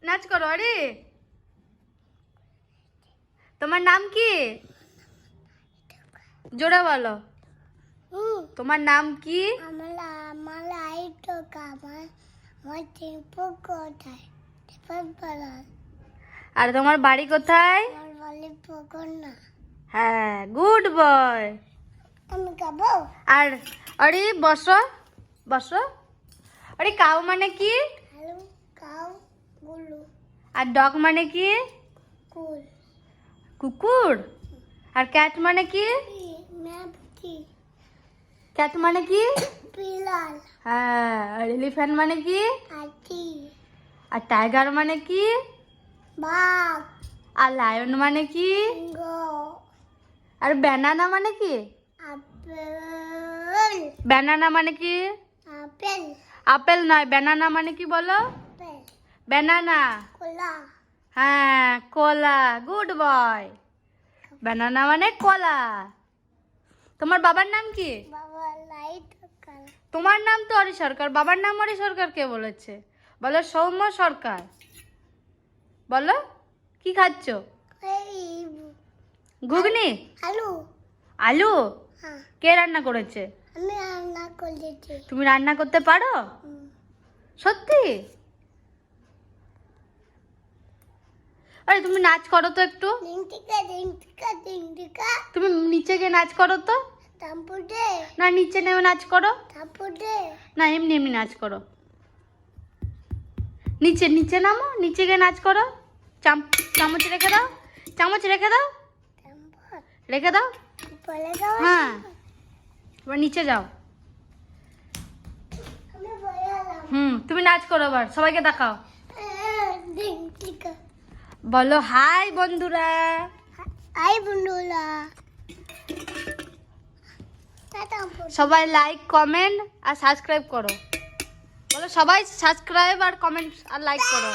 নাচ করো। আরে তোমার নাম কি? জোরে বলো। তোমার নাম কি? আর তোমার বাড়ি কোথায়? হ্যাঁ, গুড বয়। আর আরে বসো বসো। আরে কাউ মানে কি? আর ডগ মানে কি? কুকুর। আর ক্যাট মানে কি? ক্যাট মানে কি? হ্যাঁ। আর এলিফ্যান্ট মানে কি? আর টাইগার মানে কি? আর লায়ন মানে কি? আর ব্যানানা মানে কি? ব্যানানা মানে কি? আপেল নয়, ব্যানানা মানে কি বলো? ব্যানানা। হ্যাঁ, কলা। Good boy. ব্যানানা মানে কলা। তোমার বাবার নাম কি? তোমার নাম তো অরি সরকার, বাবার নাম অরি সরকার কে বলেছে? বলো সৌম্য সরকার। বলো কি খাচ্ছ? ঘুগনি। আলু। কে রান্না করেছে? তুমি রান্না করতে পারো? সত্যি? আরে তুমি নাচ করো তো একটু। তুমি নিচে গিয়ে নাচ করো তো। না নিচে নেমে নাচ করো। না এমনি এমনি নাচ করো। নিচে নিচে নামো, নিচে গিয়ে নাচ করো। চামচ রেখে দাও, চামচ রেখে দাও, রেখে দাও। হ্যাঁ, এবার নিচে যাও। তুমি নাচ করো, এবার সবাইকে দেখাও। বলো হাই বন্ধুরা। সবাই লাইক কমেন্ট আর সাবস্ক্রাইব করো। বলো সবাই সাবস্ক্রাইব আর কমেন্ট আর লাইক করো।